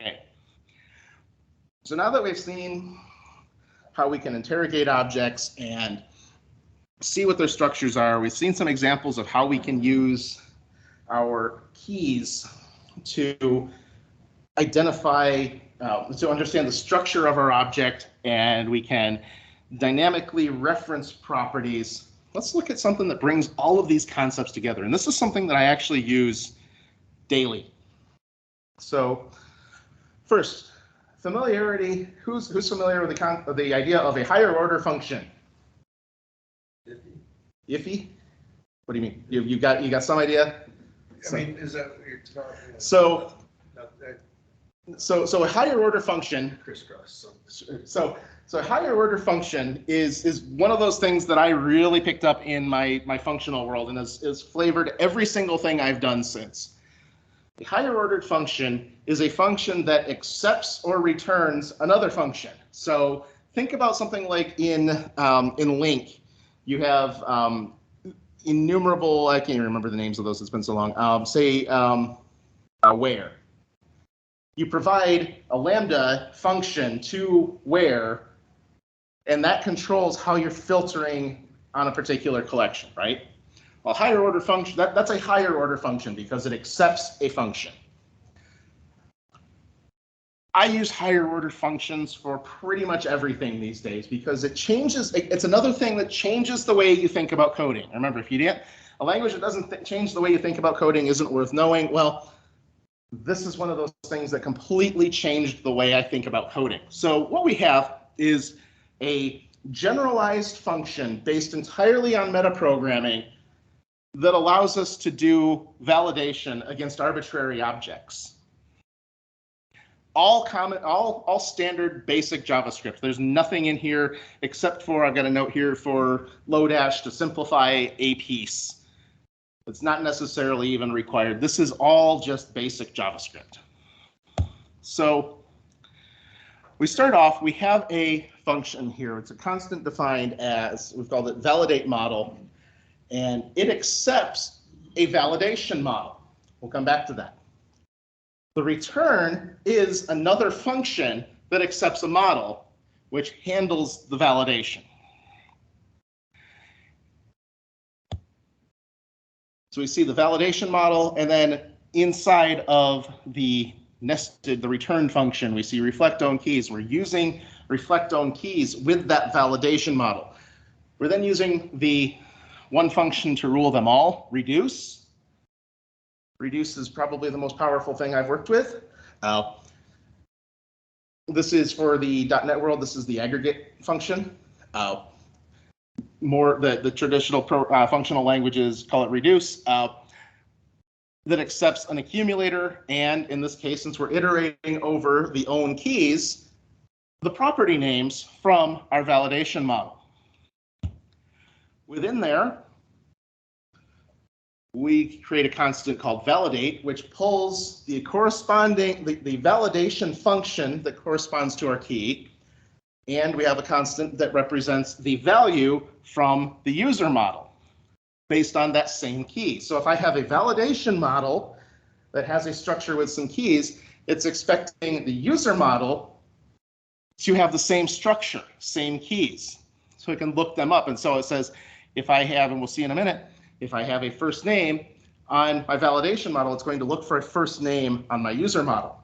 Okay. So now that we've seen how we can interrogate objects and see what their structures are. We've seen some examples of how we can use our keys to identify, to understand the structure of our object, and we can dynamically reference properties. Let's look at something that brings all of these concepts together. And this is something that I actually use daily. So first, familiarity. Who's familiar with the idea of a higher order function? Iffy? What do you mean? You got some idea?
I mean, is that what you're talking about?
So a higher order function.
Crisscross.
So a higher order function is one of those things that I really picked up in my functional world and has flavored every single thing I've done since. A higher ordered function is a function that accepts or returns another function. So think about something like in LINQ. You have innumerable, I can't even remember the names of those, it's been so long. Say where. You provide a lambda function to where, and that controls how you're filtering on a particular collection, right? A higher order function, that's a higher order function because it accepts a function. I use higher order functions for pretty much everything these days because it changes, it's another thing that changes the way you think about coding. Remember, if you didn't, a language that doesn't change the way you think about coding isn't worth knowing. Well, this is one of those things that completely changed the way I think about coding. So what we have is a generalized function based entirely on metaprogramming that allows us to do validation against arbitrary objects. All standard basic JavaScript. There's nothing in here except for, I've got a note here for Lodash to simplify a piece. It's not necessarily even required. This is all just basic JavaScript. So we start off, we have a function here. It's a constant defined as, we've called it validate model, and it accepts a validation model. We'll come back to that. The return is another function that accepts a model, which handles the validation. So we see the validation model, and then inside of the nested, the return function, we see reflect own keys. We're using reflect own keys with that validation model. We're then using the one function to rule them all, reduce. Reduce is probably the most powerful thing I've worked with. This is for the .NET world. This is the aggregate function. More the traditional functional languages call it reduce. That accepts an accumulator, and in this case, since we're iterating over the own keys, the property names from our validation model. Within there, we create a constant called validate, which pulls the corresponding, the validation function that corresponds to our key. And we have a constant that represents the value from the user model based on that same key. So if I have a validation model that has a structure with some keys, it's expecting the user model to have the same structure, same keys. So it can look them up. And so it says, if I have, and we'll see in a minute, if I have a first name on my validation model, it's going to look for a first name on my user model.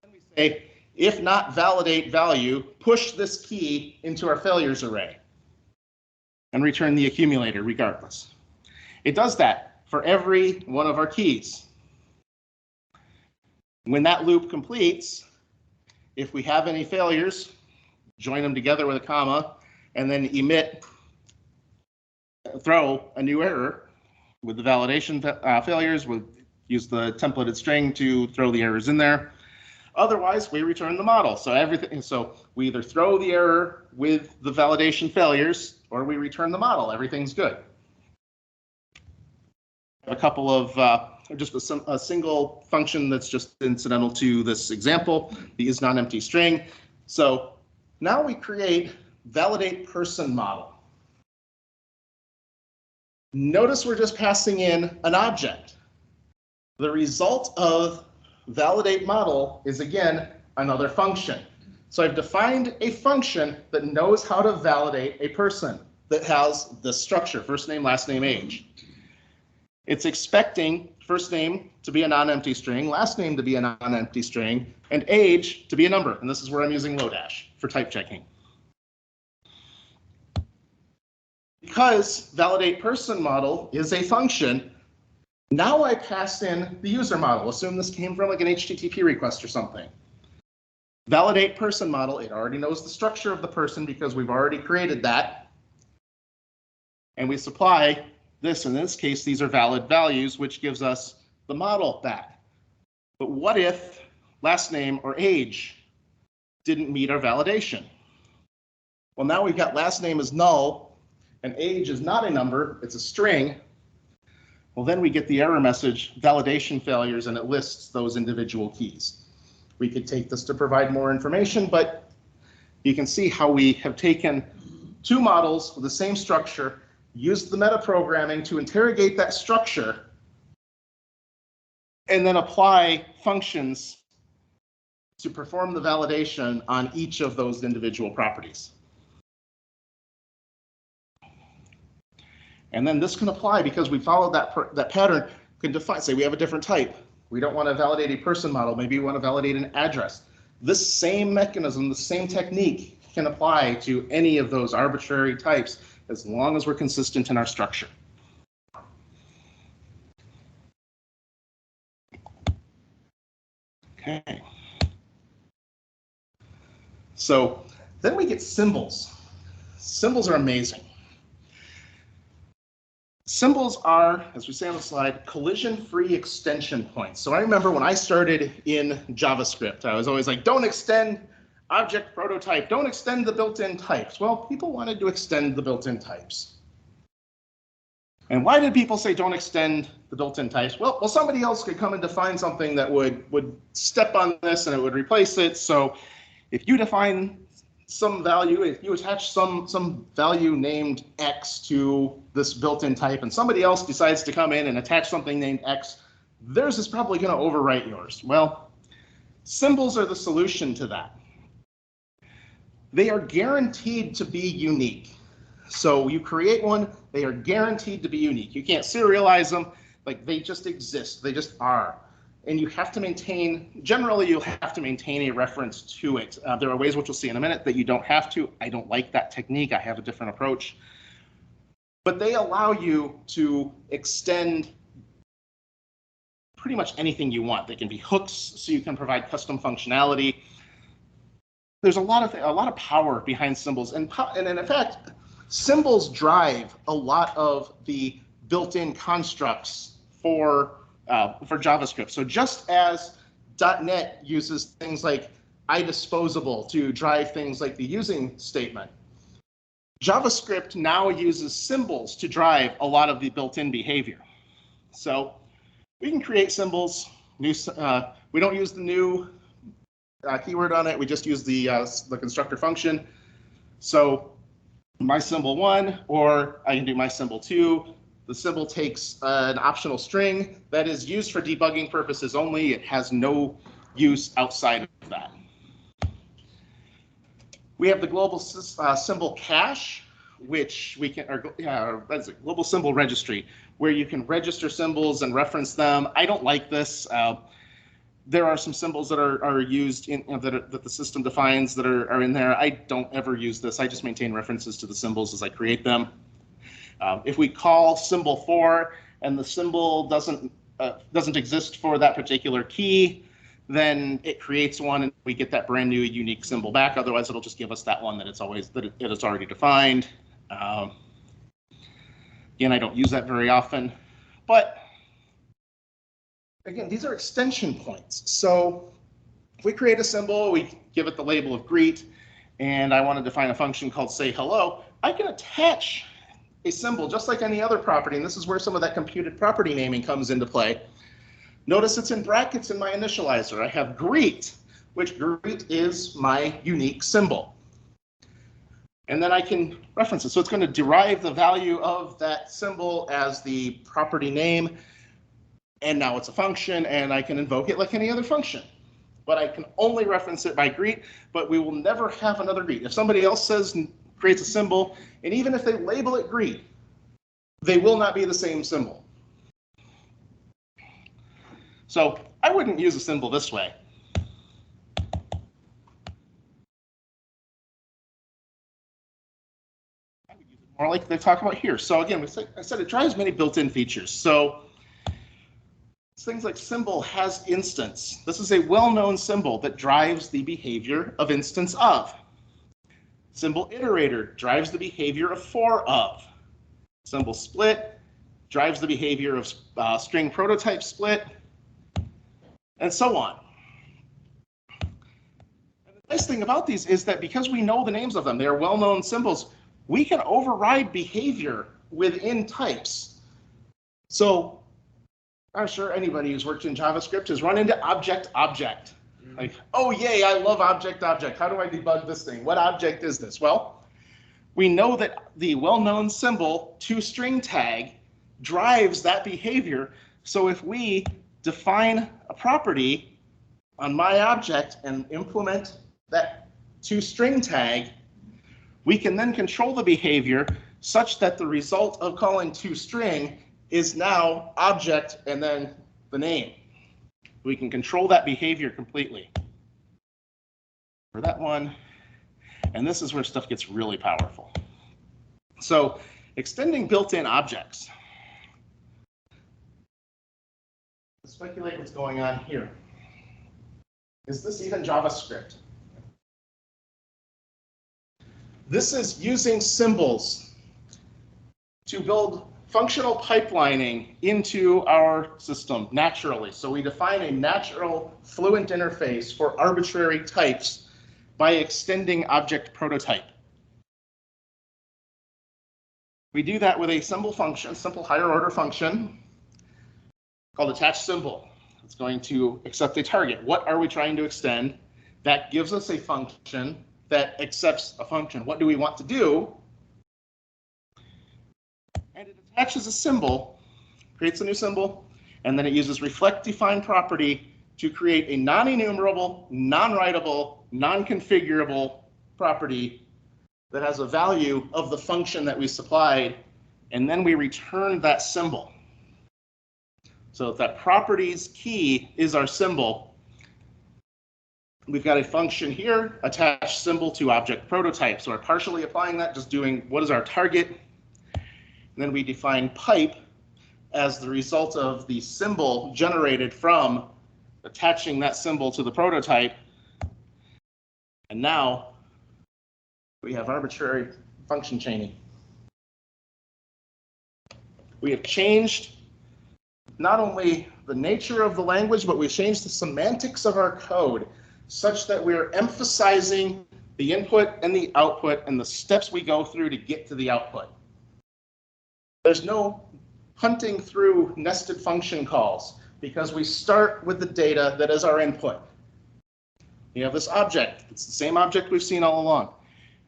Then we say, if not validate value, push this key into our failures array and return the accumulator regardless. It does that for every one of our keys. When that loop completes, if we have any failures, join them together with a comma, and then throw a new error with the validation failures. We'll use the templated string to throw the errors in there. Otherwise, we return the model. So we either throw the error with the validation failures, or we return the model. Everything's good. A couple of just a single function that's just incidental to this example, the is non-empty string. So now we create validate person model. Notice we're just passing in an object. The result of validate model is, again, another function. So I've defined a function that knows how to validate a person that has this structure, first name, last name, age. It's expecting first name to be a non-empty string, last name to be a non-empty string, and age to be a number. And this is where I'm using Lodash for type checking. Because validate person model is a function, now I pass in the user model. Assume this came from like an HTTP request or something. Validate person model, it already knows the structure of the person because we've already created that. And we supply this, in this case, these are valid values, which gives us the model back. But what if last name or age didn't meet our validation? Well, now we've got last name is null and age is not a number, it's a string. Well, then we get the error message, validation failures, and it lists those individual keys. We could take this to provide more information, but you can see how we have taken two models with the same structure, used the metaprogramming to interrogate that structure, and then apply functions to perform the validation on each of those individual properties. And then this can apply because we followed that pattern, can define, say we have a different type. We don't want to validate a person model, maybe we want to validate an address. This same mechanism, the same technique can apply to any of those arbitrary types as long as we're consistent in our structure. Okay. So then we get symbols. Symbols are amazing. Symbols are, as we say on the slide, collision-free extension points. So I remember when I started in JavaScript, I was always like, don't extend object prototype, don't extend the built-in types. Well, people wanted to extend the built-in types. And why did people say don't extend the built-in types? Well, somebody else could come and define something that would step on this and it would replace it. So if you define some value, if you attach some value named X to this built-in type and somebody else decides to come in and attach something named X, theirs is probably going to overwrite yours. Well, symbols are the solution to that. They are guaranteed to be unique. So you create one, they are guaranteed to be unique. You can't serialize them, like they just exist, they just are. And you have to maintain, generally you'll have to maintain a reference to it. There are ways, which we'll see in a minute, that you don't have to. I don't like that technique, I have a different approach. But they allow you to extend pretty much anything you want. They can be hooks, so you can provide custom functionality. There's a lot of power behind symbols, and in fact, symbols drive a lot of the built-in constructs for JavaScript. So just as .NET uses things like idisposable to drive things like the using statement, JavaScript now uses symbols to drive a lot of the built-in behavior. So we can create symbols. We don't use the new keyword on it. We just use the constructor function. So my symbol 1, or I can do my symbol 2. The symbol takes an optional string that is used for debugging purposes only. It has no use outside of that. We have the global symbol cache, which we can, that's a global symbol registry, where you can register symbols and reference them. I don't like this. There are some symbols that are used in that the system defines that are in there. I don't ever use this. I just maintain references to the symbols as I create them. If we call symbol 4 and the symbol doesn't exist for that particular key, then it creates one and we get that brand new unique symbol back. Otherwise, it'll just give us that one that it's already defined. Again, I don't use that very often, but again, these are extension points. So if we create a symbol, we give it the label of greet, and I want to define a function called say hello, I can attach a symbol just like any other property, and this is where some of that computed property naming comes into play. Notice it's in brackets in my initializer. I have greet, which greet is my unique symbol. And then I can reference it. So it's going to derive the value of that symbol as the property name. And now it's a function, and I can invoke it like any other function. but I can only reference it by greet, but we will never have another greet. If somebody else says, creates a symbol, and even if they label it greet, they will not be the same symbol. So I wouldn't use a symbol this way. I would use it more like they talk about here. So again, I said it drives many built-in features. So things like symbol has instance. This is a well-known symbol that drives the behavior of instance of. Symbol iterator drives the behavior of for of. Symbol split drives the behavior of string prototype split, and so on. And the nice thing about these is that because we know the names of them, they are well-known symbols, we can override behavior within types. So I'm sure anybody who's worked in JavaScript has run into object. Like, oh yay, I love object. How do I debug this thing? What object is this? Well, we know that the well-known symbol toString tag drives that behavior. So if we define a property on my object and implement that toString tag, we can then control the behavior such that the result of calling toString is now object and then the name. We can control that behavior completely. For that one, and this is where stuff gets really powerful. So extending built-in objects. Let's speculate what's going on here. Is this even JavaScript? This is using symbols to build functional pipelining into our system naturally. So we define a natural fluent interface for arbitrary types by extending object prototype. We do that with a simple function, simple higher order function called attach symbol. It's going to accept a target. What are we trying to extend? That gives us a function that accepts a function. What do we want to do? And it attaches a symbol, creates a new symbol, and then it uses reflect define property to create a non-enumerable, non-writable, non-configurable property that has a value of the function that we supplied, and then we return that symbol. So if that property's key is our symbol, we've got a function here, attach symbol to object prototype. So we're partially applying that, just doing what is our target. And then we define pipe as the result of the symbol generated from attaching that symbol to the prototype. And now we have arbitrary function chaining. We have changed not only the nature of the language, but we've changed the semantics of our code such that we're emphasizing the input and the output and the steps we go through to get to the output. There's no hunting through nested function calls because we start with the data that is our input. We have this object. It's the same object we've seen all along.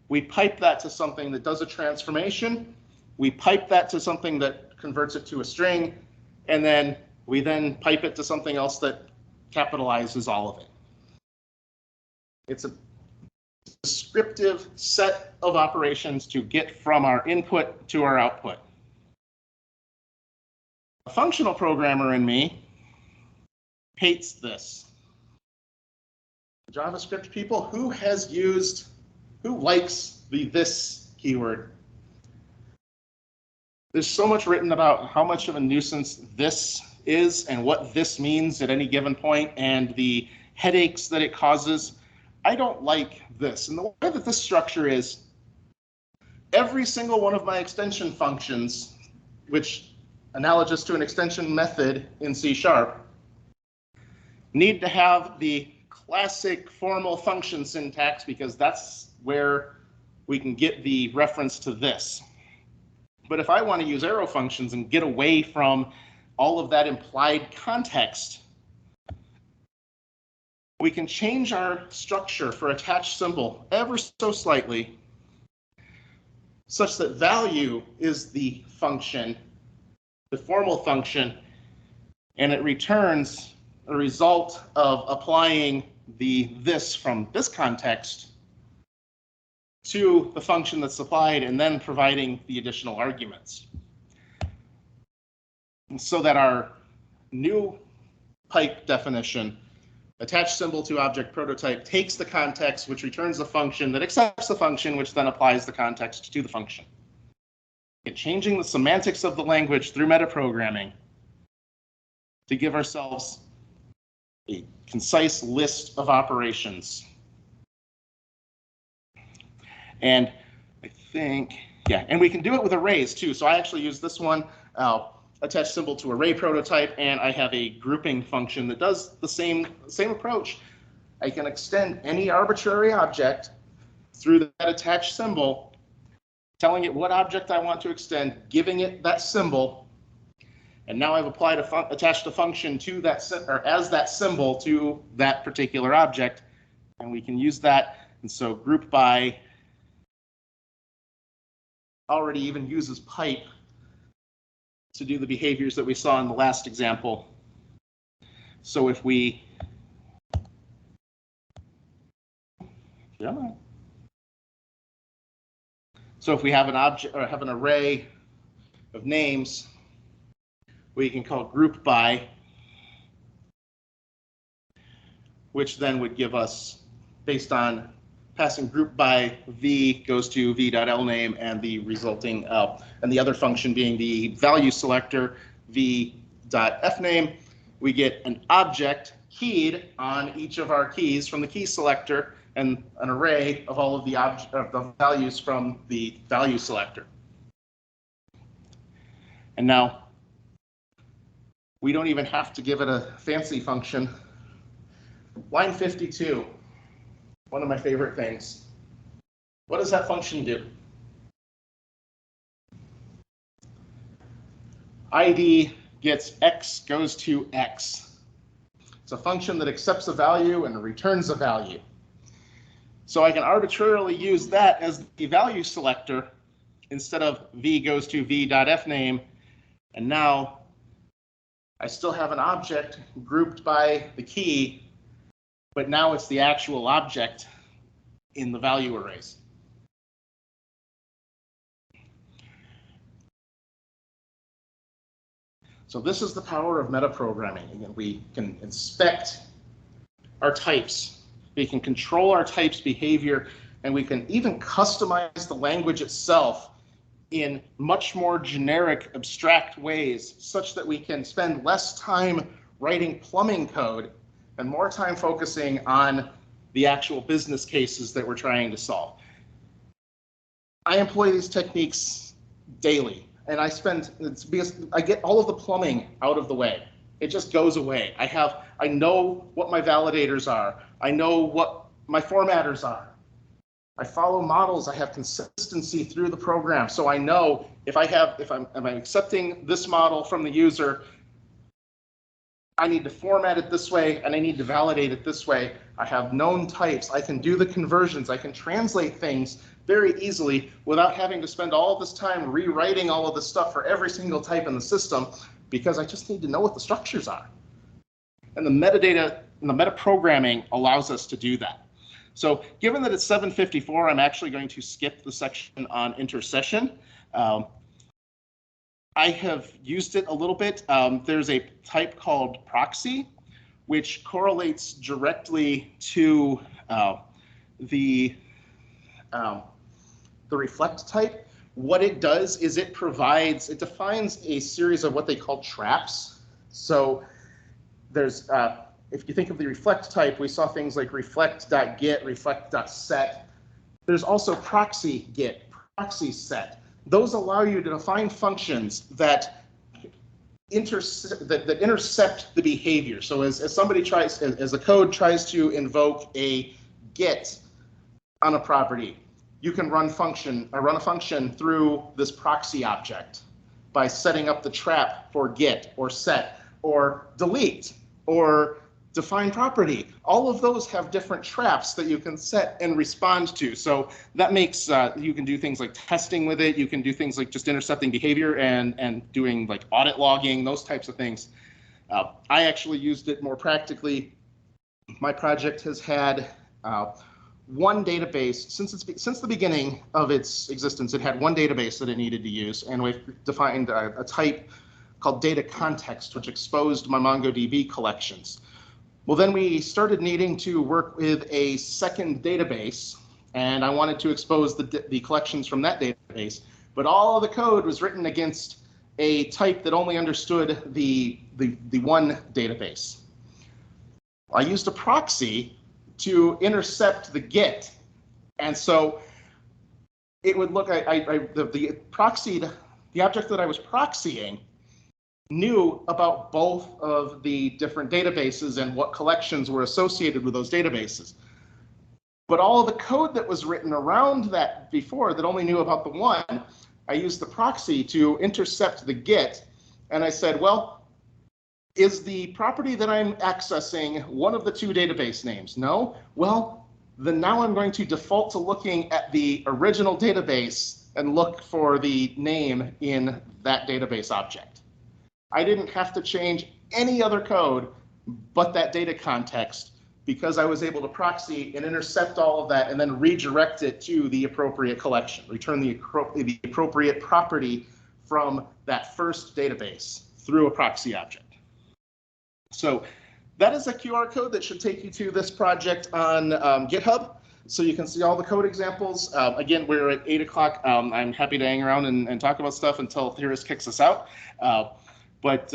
We pipe that to something that does a transformation. We pipe that to something that converts it to a string. And then we then pipe it to something else that capitalizes all of it. It's a descriptive set of operations to get from our input to our output. A functional programmer in me hates this. JavaScript people, who likes the this keyword? There's so much written about how much of a nuisance this is and what this means at any given point and the headaches that it causes. I don't like this. And the way that this structure is, every single one of my extension functions, which analogous to an extension method in C#, need to have the classic formal function syntax because that's where we can get the reference to this. But if I want to use arrow functions and get away from all of that implied context, we can change our structure for attached symbol ever so slightly such that value is the function, the formal function, and it returns a result of applying this from this context to the function that's supplied and then providing the additional arguments. And so that our new pipe definition, attached symbol to object prototype, takes the context, which returns the function that accepts the function, which then applies the context to the function. And changing the semantics of the language through metaprogramming to give ourselves a concise list of operations. And I think, yeah, and we can do it with arrays too. So I actually use this one, attach symbol to array prototype, and I have a grouping function that does the same approach. I can extend any arbitrary object through that attached symbol, telling it what object I want to extend, giving it that symbol, and now I've applied attached a function to that, or as that symbol to that particular object, and we can use that. And so group by already even uses pipe to do the behaviors that we saw in the last example. So if we, so if we have an object or have an array of names, we can call group by, which then would give us, based on passing group by v goes to v.lname and the resulting, and the other function being the value selector v.fname, we get an object keyed on each of our keys from the key selector and an array of all of the values from the value selector. And now we don't even have to give it a fancy function. Line 52. One of my favorite things. What does that function do? ID gets x goes to x. It's a function that accepts a value and returns a value. So I can arbitrarily use that as the value selector instead of v goes to v.fname. And now I still have an object grouped by the key, but now it's the actual object in the value arrays. So this is the power of metaprogramming. Again, we can inspect our types, we can control our types' behavior, and we can even customize the language itself in much more generic, abstract ways, such that we can spend less time writing plumbing code and more time focusing on the actual business cases that we're trying to solve. I employ these techniques daily, and it's because I get all of the plumbing out of the way. It just goes away. I know what my validators are. I know what my formatters are. I follow models. I have consistency through the program, so I know if I'm accepting this model from the user, I need to format it this way, and I need to validate it this way. I have known types. I can do the conversions. I can translate things very easily without having to spend all of this time rewriting all of this stuff for every single type in the system, because I just need to know what the structures are. And the metadata and the metaprogramming allows us to do that. So given that it's 7:54, I'm actually going to skip the section on intercession. I have used it a little bit. There's a type called proxy, which correlates directly to the reflect type. What it does is it defines a series of what they call traps. So there's, if you think of the reflect type, we saw things like reflect.get, reflect.set. There's also proxy get, proxy set. Those allow you to define functions that intercept the behavior. So as the code tries to invoke a get on a property, you can run a function through this proxy object by setting up the trap for get or set or delete or define property. All of those have different traps that you can set and respond to. So that makes, you can do things like testing with it. You can do things like just intercepting behavior and doing like audit logging, those types of things. I actually used it more practically my project has had one database since the beginning of its existence. It had one database that it needed to use, and we've defined a type called data context, which exposed my MongoDB collections. Well, then we started needing to work with a second database, and I wanted to expose the collections from that database, but all of the code was written against a type that only understood the one database. I used a proxy to intercept the GET, and so it would look, the object that I was proxying knew about both of the different databases and what collections were associated with those databases. But all of the code that was written around that before that only knew about the one, I used the proxy to intercept the GET, and I said, well, is the property that I'm accessing one of the two database names? No? Well, then now I'm going to default to looking at the original database and look for the name in that database object. I didn't have to change any other code but that data context, because I was able to proxy and intercept all of that and then redirect it to the appropriate collection, return the appropriate property from that first database through a proxy object. So that is a QR code that should take you to this project on GitHub. So you can see all the code examples. Again, we're at 8 o'clock. I'm happy to hang around and talk about stuff until Theorist kicks us out. But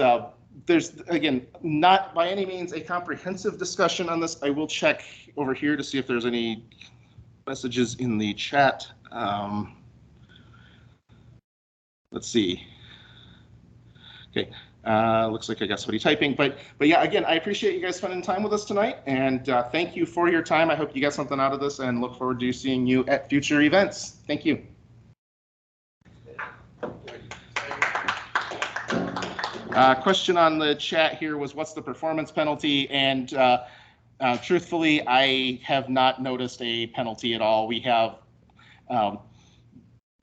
there's, again, not by any means a comprehensive discussion on this. I will check over here to see if there's any messages in the chat. Let's see. Okay, looks like I got somebody typing, but yeah, again, I appreciate you guys spending time with us tonight, and thank you for your time. I hope you got something out of this, and look forward to seeing you at future events. Thank you. Question on the chat here was, what's the performance penalty? And truthfully, I have not noticed a penalty at all. We have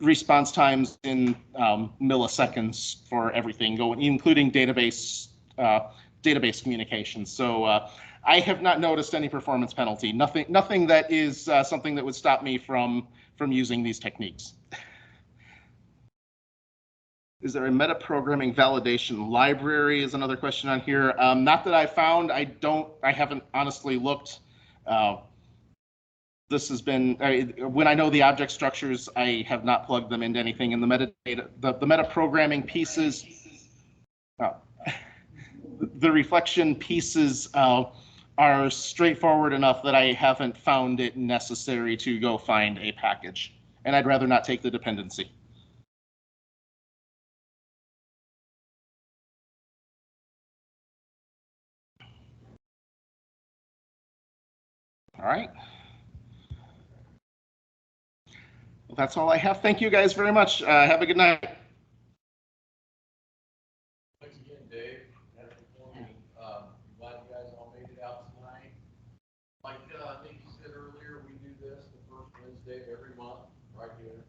response times in milliseconds for everything, including database communications. So I have not noticed any performance penalty. Nothing that is something that would stop me from using these techniques. Is there a metaprogramming validation library is another question on here. Not that I found. I haven't honestly looked. This has been, when I know the object structures, I have not plugged them into anything in the metadata. The metaprogramming pieces, the reflection pieces are straightforward enough that I haven't found it necessary to go find a package. And I'd rather not take the dependency. All right. Well, that's all I have. Thank you guys very much. Have a good night.
Thanks again, Dave. Glad you guys all made it out tonight. Like I think you said earlier, we do this the first Wednesday of every month right here.